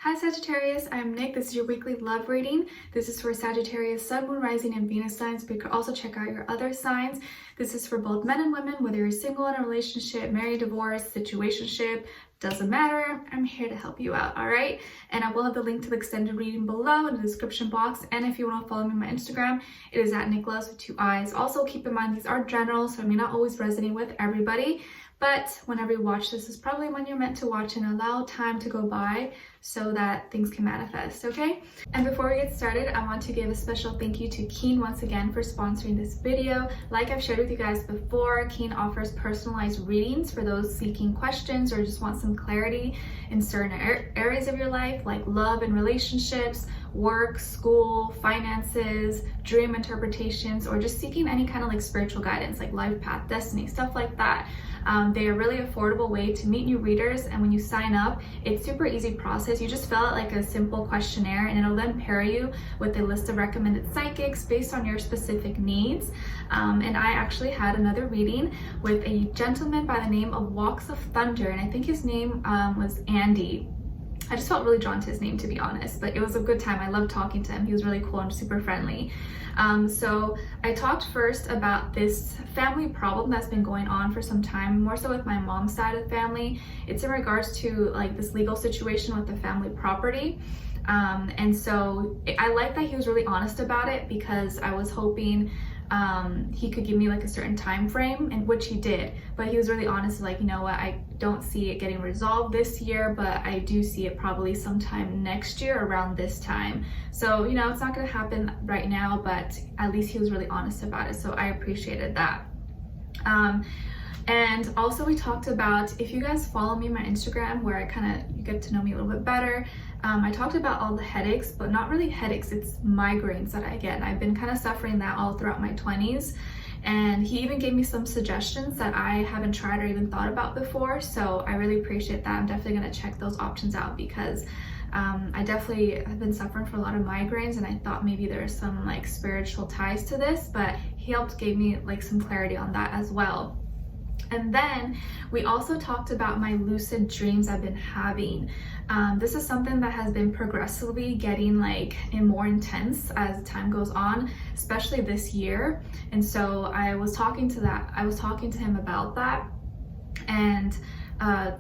Hi Sagittarius, I'm Nick. This is your weekly love reading. This is for Sagittarius, Sun, Moon, Rising, and Venus signs, but you could also check out your other signs. This is for both men and women, whether you're single in a relationship, married, divorced, situationship, doesn't matter. I'm here to help you out, all right? And I will have the link to the extended reading below in the description box. And if you want to follow me on my Instagram, it is at Nicloves with 2 eyes. Also, keep in mind, these are general, so I may not always resonate with everybody. But whenever you watch this is probably when you're meant to watch and allow time to go by so that things can manifest, okay? And before we get started, I want to give a special thank you to Keen once again for sponsoring this video. Like I've shared with you guys before, Keen offers personalized readings for those seeking questions or just want some clarity in certain areas of your life, like love and relationships, work, school, finances, dream interpretations, or just seeking any kind of like spiritual guidance, like life path, destiny, stuff like that. They are a really affordable way to meet new readers, and when you sign up, it's super easy process. You just fill out like a simple questionnaire and it'll then pair you with a list of recommended psychics based on your specific needs. And I actually had another reading with a gentleman by the name of Walks of Thunder, and I think his name was Andy. I just felt really drawn to his name, to be honest, but it was a good time. I loved talking to him. He was really cool and super friendly. So I talked first about this family problem that's been going on for some time, more so with my mom's side of the family. It's in regards to like this legal situation with the family property. And so I like that he was really honest about it, because I was hoping he could give me like a certain time frame, and which he did, but he was really honest, like, you know what, I don't see it getting resolved this year, but I do see it probably sometime next year around this time. So, you know, it's not going to happen right now, but at least he was really honest about it, so I appreciated that. And also we talked about, if you guys follow me on my Instagram, where you get to know me a little bit better, I talked about all the headaches, but not really headaches, it's migraines that I get. And I've been kind of suffering that all throughout my 20s. And he even gave me some suggestions that I haven't tried or even thought about before. So I really appreciate that. I'm definitely going to check those options out, because I definitely have been suffering for a lot of migraines, and I thought maybe there's some like spiritual ties to this, but he gave me like some clarity on that as well. And then we also talked about my lucid dreams I've been having. This is something that has been progressively getting like more intense as time goes on, especially this year. And so I was talking to him about that, and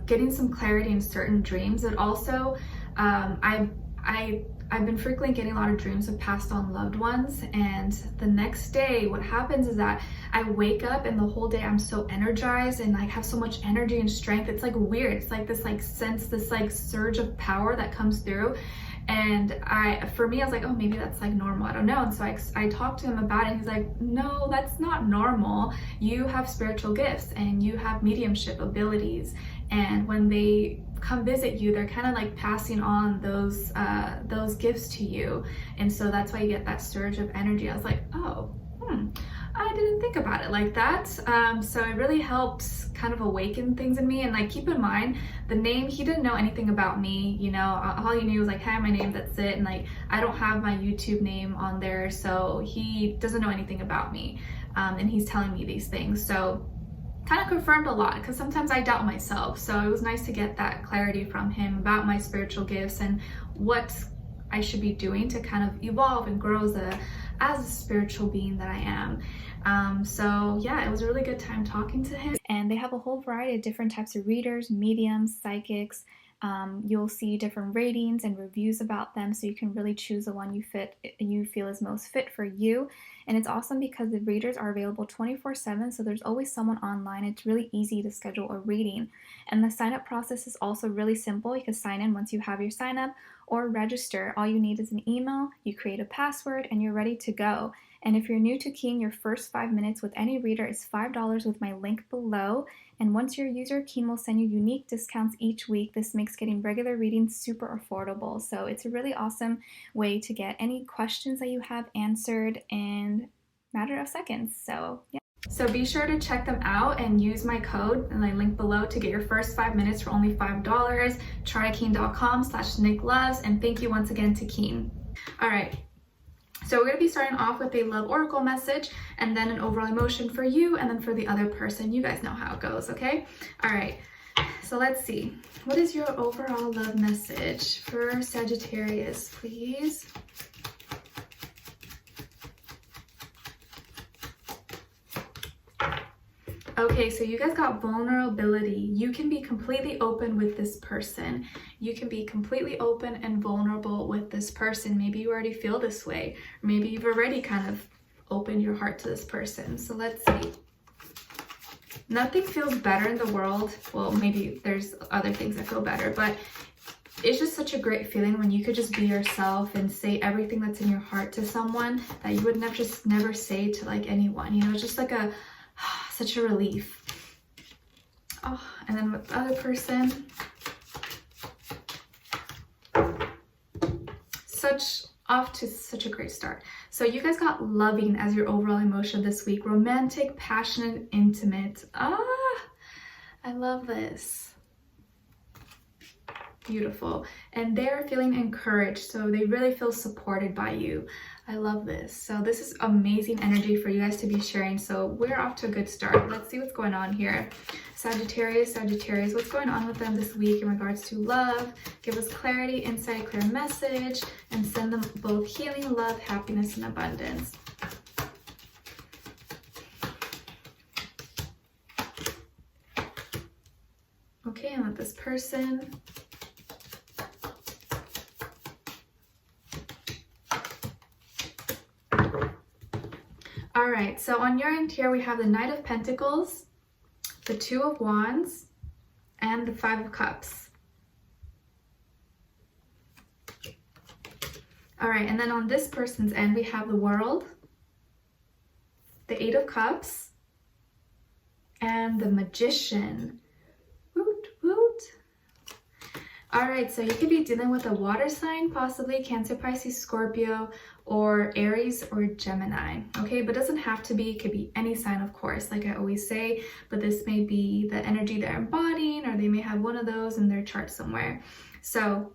getting some clarity in certain dreams. And also I've been frequently getting a lot of dreams of passed on loved ones, and the next day what happens is that I wake up and the whole day I'm so energized and like have so much energy and strength. It's like weird. It's like this like sense, this like surge of power that comes through. And for me, I was like, oh, maybe that's like normal. I don't know. And so I talked to him about it, and he's like, no, that's not normal. You have spiritual gifts and you have mediumship abilities. And when they come visit you, they're kind of like passing on those gifts to you. And so that's why you get that surge of energy. I was like, oh, I didn't think about it like that. So it really helps kind of awaken things in me. And like, keep in mind, the name, he didn't know anything about me, you know, all he knew was like, hey, my name, that's it. And like, I don't have my YouTube name on there, so he doesn't know anything about me. And he's telling me these things. So kind of confirmed a lot, because sometimes I doubt myself. So it was nice to get that clarity from him about my spiritual gifts and what I should be doing to kind of evolve and grow as a spiritual being that I am. So yeah, it was a really good time talking to him. And they have a whole variety of different types of readers, mediums, psychics. You'll see different ratings and reviews about them, so you can really choose the one you feel is most fit for you. And it's awesome because the readers are available 24/7, so there's always someone online. It's really easy to schedule a reading. And the sign-up process is also really simple. You can sign in once you have your sign-up, or register. All you need is an email, you create a password, and you're ready to go. And if you're new to Keen, your first 5 minutes with any reader is $5 with my link below. And once you're a user, Keen will send you unique discounts each week. This makes getting regular readings super affordable. So it's a really awesome way to get any questions that you have answered in a matter of seconds. So yeah. So be sure to check them out and use my code and my link below to get your first 5 minutes for only $5. Try keen.com/nickloves, and thank you once again to Keen. All right. So we're going to be starting off with a love oracle message, and then an overall emotion for you, and then for the other person. You guys know how it goes, okay? All right. So let's see. What is your overall love message for Sagittarius, please? Okay, so you guys got vulnerability. You can be completely open with this person. You can be completely open and vulnerable with this person. Maybe you already feel this way. Or maybe you've already kind of opened your heart to this person. So let's see. Nothing feels better in the world. Well, maybe there's other things that feel better, but it's just such a great feeling when you could just be yourself and say everything that's in your heart to someone that you would never say to like anyone. You know, it's just like such a relief. Oh, and then with the other person, off to such a great start. So you guys got loving as your overall emotion this week. Romantic, passionate, intimate. I love this. Beautiful. And they're feeling encouraged, so they really feel supported by you. I love this. So this is amazing energy for you guys to be sharing. So we're off to a good start. Let's see what's going on here. Sagittarius, what's going on with them this week in regards to love? Give us clarity, insight, clear message, and send them both healing, love, happiness, and abundance. Okay, and with this person. All right, so on your end here, we have the Knight of Pentacles, the Two of Wands, and the Five of Cups. All right, and then on this person's end, we have the World, the Eight of Cups, and the Magician. Woot, woot. All right, so you could be dealing with a water sign, possibly Cancer, Pisces, Scorpio, or Aries or Gemini, okay? But it doesn't have to be, it could be any sign, of course, like I always say, but this may be the energy they're embodying, or they may have one of those in their chart somewhere. So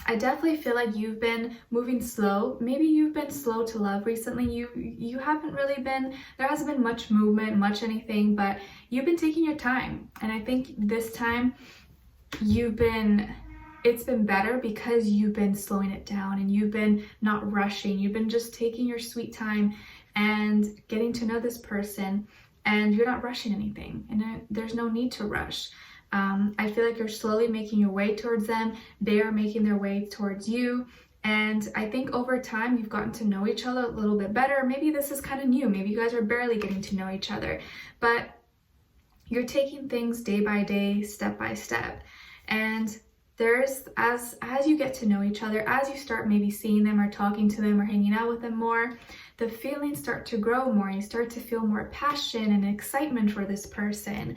I definitely feel like you've been moving slow. Maybe you've been slow to love recently. You haven't really been, there hasn't been much movement, much anything, but you've been taking your time. And I think this time it's been better because you've been slowing it down and you've been not rushing. You've been just taking your sweet time and getting to know this person, and you're not rushing anything, and there's no need to rush. I feel like you're slowly making your way towards them. They are making their way towards you. And I think over time you've gotten to know each other a little bit better. Maybe this is kind of new. Maybe you guys are barely getting to know each other, but you're taking things day by day, step by step. And there's, as you get to know each other, as you start maybe seeing them or talking to them or hanging out with them more, the feelings start to grow more. You start to feel more passion and excitement for this person.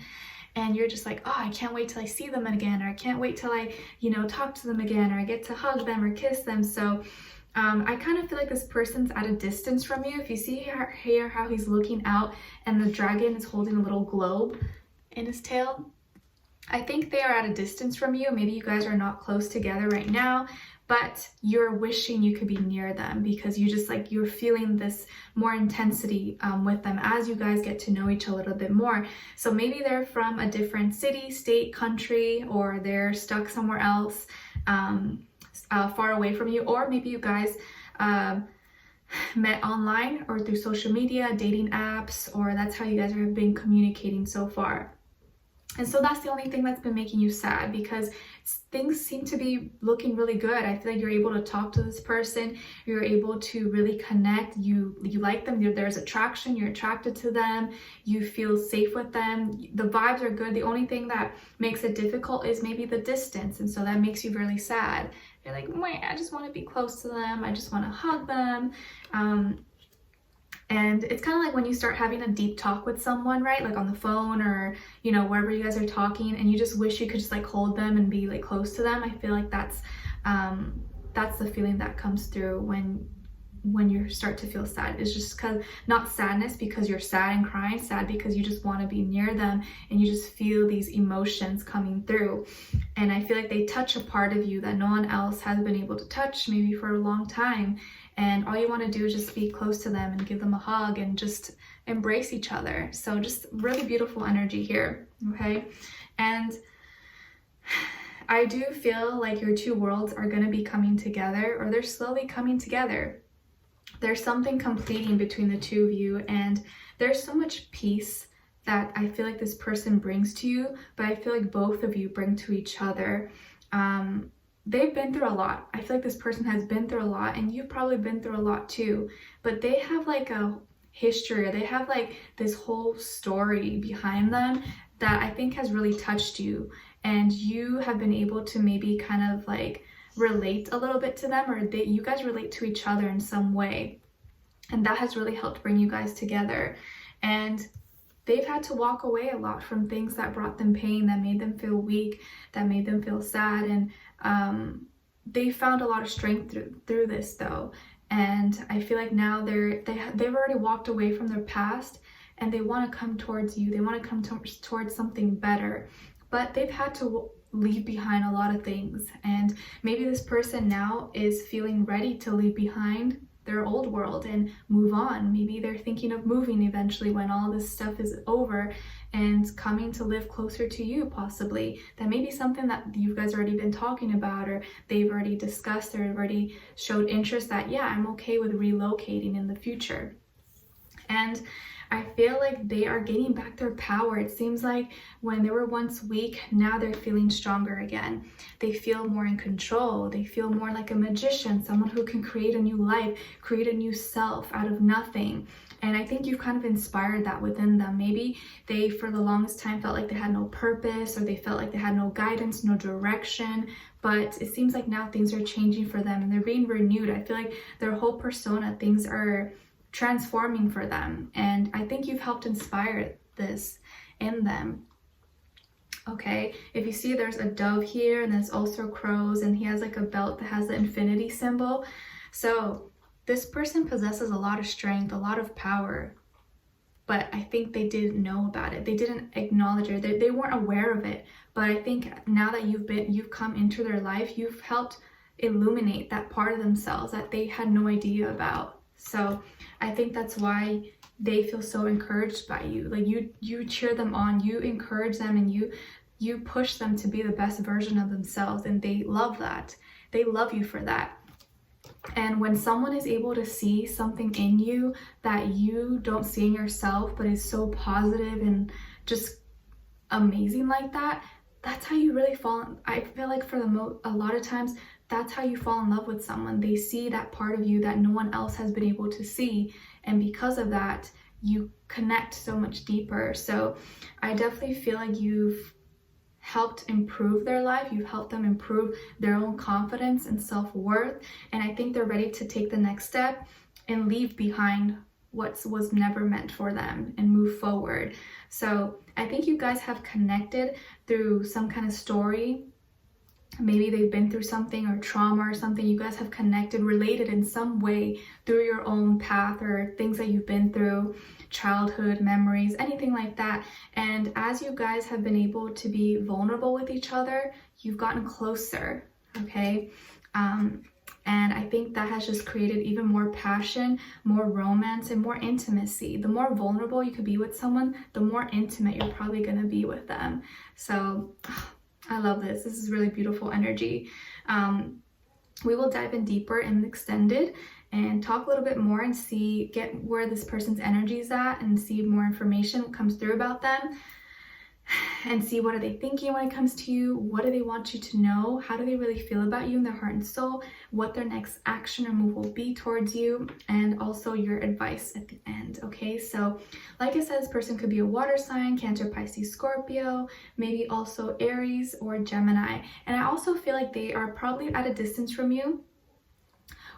And you're just like, oh, I can't wait till I see them again, or I can't wait till I, talk to them again, or I get to hug them or kiss them. So I kind of feel like this person's at a distance from you. If you see here how he's looking out and the dragon is holding a little globe in his tail, I think they are at a distance from you. Maybe you guys are not close together right now, but you're wishing you could be near them because you're feeling this more intensity with them as you guys get to know each other a little bit more. So maybe they're from a different city, state, country, or they're stuck somewhere else far away from you, or maybe you guys met online or through social media, dating apps, or that's how you guys have been communicating so far. And so that's the only thing that's been making you sad, because things seem to be looking really good. I feel like you're able to talk to this person. You're able to really connect. You like them. There's attraction. You're attracted to them. You feel safe with them. The vibes are good. The only thing that makes it difficult is maybe the distance. And so that makes you really sad. You're like, wait, I just want to be close to them. I just want to hug them. And it's kind of like when you start having a deep talk with someone, right? Like on the phone or, wherever you guys are talking, and you just wish you could just like hold them and be like close to them. I feel like that's the feeling that comes through when you start to feel sad. It's just because, not sadness because you're sad and crying, sad because you just want to be near them and you just feel these emotions coming through. And I feel like they touch a part of you that no one else has been able to touch maybe for a long time. And all you want to do is just be close to them and give them a hug and just embrace each other. So just really beautiful energy here, okay? And I do feel like your two worlds are going to be coming together, or they're slowly coming together. There's something completing between the two of you, and there's so much peace that I feel like this person brings to you, but I feel like both of you bring to each other. They've been through a lot. I feel like this person has been through a lot, and you've probably been through a lot too, but they have like a history, or they have like this whole story behind them that I think has really touched you, and you have been able to maybe kind of like relate a little bit to them, or you guys relate to each other in some way, and that has really helped bring you guys together. And they've had to walk away a lot from things that brought them pain, that made them feel weak, that made them feel sad, and they found a lot of strength through this though. And I feel like now they've already walked away from their past, and they want to come towards you. They want to come towards something better, but they've had to leave behind a lot of things. And maybe this person now is feeling ready to leave behind their old world and move on. Maybe they're thinking of moving eventually when all this stuff is over, and coming to live closer to you possibly. That may be something that you guys already been talking about, or they've already discussed, or already showed interest that, yeah, I'm okay with relocating in the future. And I feel like they are getting back their power. It seems like when they were once weak, now they're feeling stronger again. They feel more in control. They feel more like a magician, someone who can create a new life, create a new self out of nothing. And I think you've kind of inspired that within them. Maybe they, for the longest time, felt like they had no purpose, or they felt like they had no guidance, no direction. But it seems like now things are changing for them, and they're being renewed. I feel like their whole persona, things are transforming for them, and I think you've helped inspire this in them. Okay, if you see, there's a dove here, and there's also crows, and he has like a belt that has the infinity symbol. So this person possesses a lot of strength, a lot of power, but I think they didn't know about it. They didn't acknowledge it. They weren't aware of it. But I think now that you've come into their life, you've helped illuminate that part of themselves that they had no idea about. So I think that's why they feel so encouraged by you. Like you cheer them on, you encourage them, and you push them to be the best version of themselves, and they love that. They love you for that. And when someone is able to see something in you that you don't see in yourself, but is so positive and just amazing like that, that's how you really fall. I feel like for a lot of times, that's how you fall in love with someone. They see that part of you that no one else has been able to see, and because of that, you connect so much deeper. So I definitely feel like you've helped improve their life. You've helped them improve their own confidence and self-worth, and I think they're ready to take the next step and leave behind what was never meant for them and move forward. So I think you guys have connected through some kind of story. Maybe they've been through something, or trauma or something. You guys have connected, related in some way through your own path, or things that you've been through, childhood memories, anything like that. And as you guys have been able to be vulnerable with each other, you've gotten closer, okay? And I think that has just created even more passion, more romance, and more intimacy. The more vulnerable you could be with someone, the more intimate you're probably gonna be with them. So I love this. This is really beautiful energy. We will dive in deeper in extended and talk a little bit more and get where this person's energy is at, and see more information comes through about them, and see what are they thinking when it comes to you, what do they want you to know, how do they really feel about you in their heart and soul, what their next action or move will be towards you, and also your advice at the end. Okay, so like I said, this person could be a water sign, Cancer, Pisces, Scorpio, maybe also Aries or Gemini. And I also feel like they are probably at a distance from you,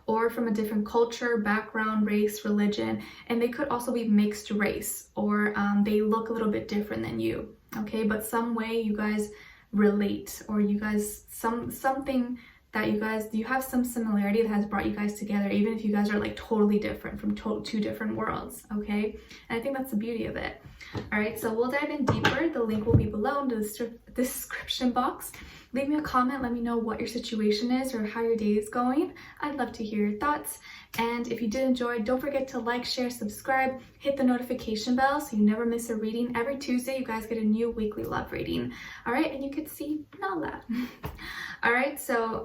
or from a different culture, background, race, religion, and they could also be mixed race, or they look a little bit different than you, okay? But some way you guys relate, or you guys, something that you have some similarity that has brought you guys together, even if you guys are like totally different from two different worlds, okay? And I think that's the beauty of it. All right, so we'll dive in deeper. The link will be below in the description box. Leave me a comment, let me know what your situation is or how your day is going. I'd love to hear your thoughts. And if you did enjoy, don't forget to like, share, subscribe, hit the notification bell so you never miss a reading. Every Tuesday, you guys get a new weekly love reading. All right, and you can see Nala. All right, so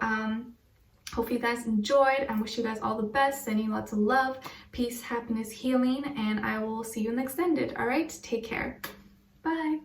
hope you guys enjoyed. I wish you guys all the best. Sending you lots of love, peace, happiness, healing, and I will see you in the extended. All right, take care. Bye.